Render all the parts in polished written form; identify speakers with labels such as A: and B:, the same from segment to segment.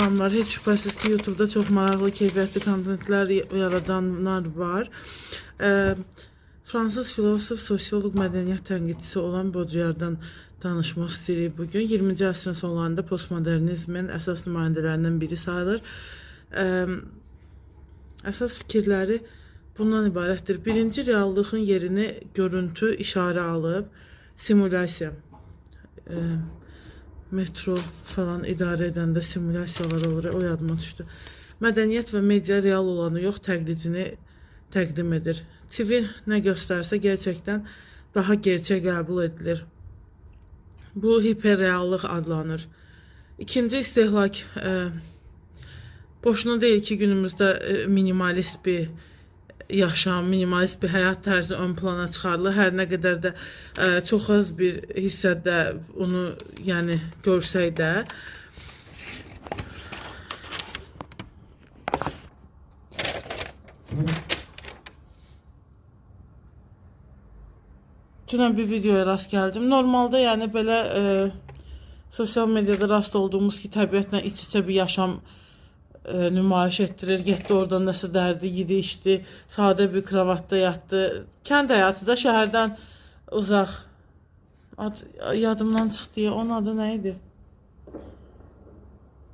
A: salamlar. Heç şübhəsiz ki, YouTube-da çox maraqlı, keyfiyyətli kontentlər yaradanlar var. Fransız filosof, sosioloq, mədəniyyət tənqidçisi olan Baudrillard'dan danışmaq istəyirik bugün. 20-ci əsrin sonlarında postmodernizmin əsas nümayəndələrindən biri sayılır. Əsas fikirləri bundan ibarətdir. Birinci, reallığın yerini görüntü, işarə alıb, simulyasiya. Metro falan idarə edəndə simulyasiyalar olur, o yadıma düşdü. Mədəniyyət və media real olanı yox, təqlidini təqdim edir. TV nə göstərsə gerçəkdən daha gerçək qəbul edilir. Bu hiperreallıq adlanır. İkinci, istehlak. Boşuna deyil ki, günümüzdə minimalist bir yaşam, minimalist bir həyat tərzi ön plana çıxarılır. Hər nə qədər də çox az bir hissədə onu görsək də. Dünən bir videoya rast gəldim. Normalda belə sosial mediada rast olduğumuz ki, təbiətlə iç-içə bir yaşam nümayiş etdirir. Getdi oradan nəsə dərdi, yedi, içdi, sadə bir kravatda yatdı. Kənd həyatı da şəhərdən uzaq. Yadımdan çıxdı. Onun adı nə idi?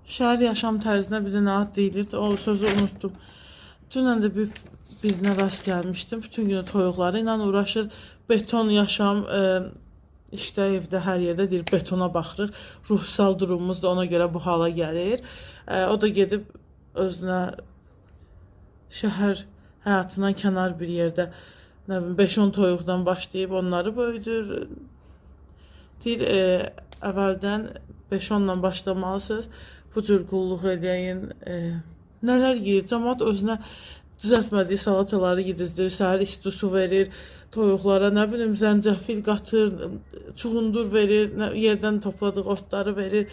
A: Şəhər yaşam tərzinə bir də nə ad deyilirdi. O sözü unuttum. Dünən də birinə rast gəlmişdim. Bütün günü toyuqları ilə uğraşır. Beton yaşam, İşdə, evdə, hər yerdə deyir, betona baxırıq. Ruhsal durumumuz da ona görə bu hala gəlir. O da gedib özünə şəhər həyatından kənar bir yerdə 5-10 toyuqdan başlayıb onları böyüdür. Deyir, əvvəldən 5-10-la başlamalısınız. Bu cür qulluq edəyin. Nələr yiyir? Cəmaət özünə düzəltmədiyi salataları yedizdirir, səhər isti su verir, toyuqlara zəncəfil qatır, çuğundur verir, yerdən topladığı otları verir.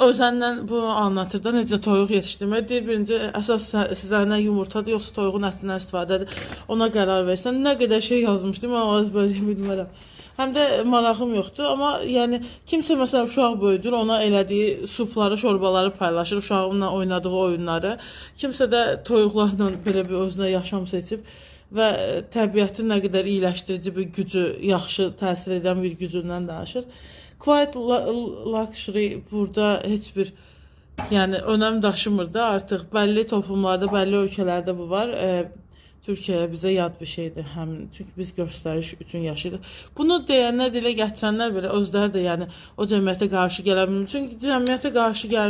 A: Özəndən bu anlatır da necə toyuq yetişdirmək. Deyir, birinci əsas sizə nə yumurtadır, yoxsa toyuğun ətindən istifadədir, ona qərar versən. Nə qədər şey yazmışdım, mən o əzbərləyə bilmərəm. Həm də marağım yoxdur, amma kimsə məsələn uşaq böyüdür, ona elədiyi supları, şorbaları paylaşır, uşağınla oynadığı oyunları. Kimsə də toyuqlarla belə bir özünə yaşam seçib və təbiətin nə qədər iyiləşdirici bir gücü, yaxşı təsir edən bir gücündən danışır. Quiet luxury burada heç bir önəm daşımır da artıq. Bəlli toplumlarda, bəlli ölkələrdə bu var. Türkiyəyə bizə yad bir şeydir. Çünki biz göstəriş üçün yaşayırıq. Bunu deyənlər, dilə gətirənlər belə özləri də o cəmiyyətə qarşı gələ bilmir. Çünki cəmiyyətə qarşı gəlir.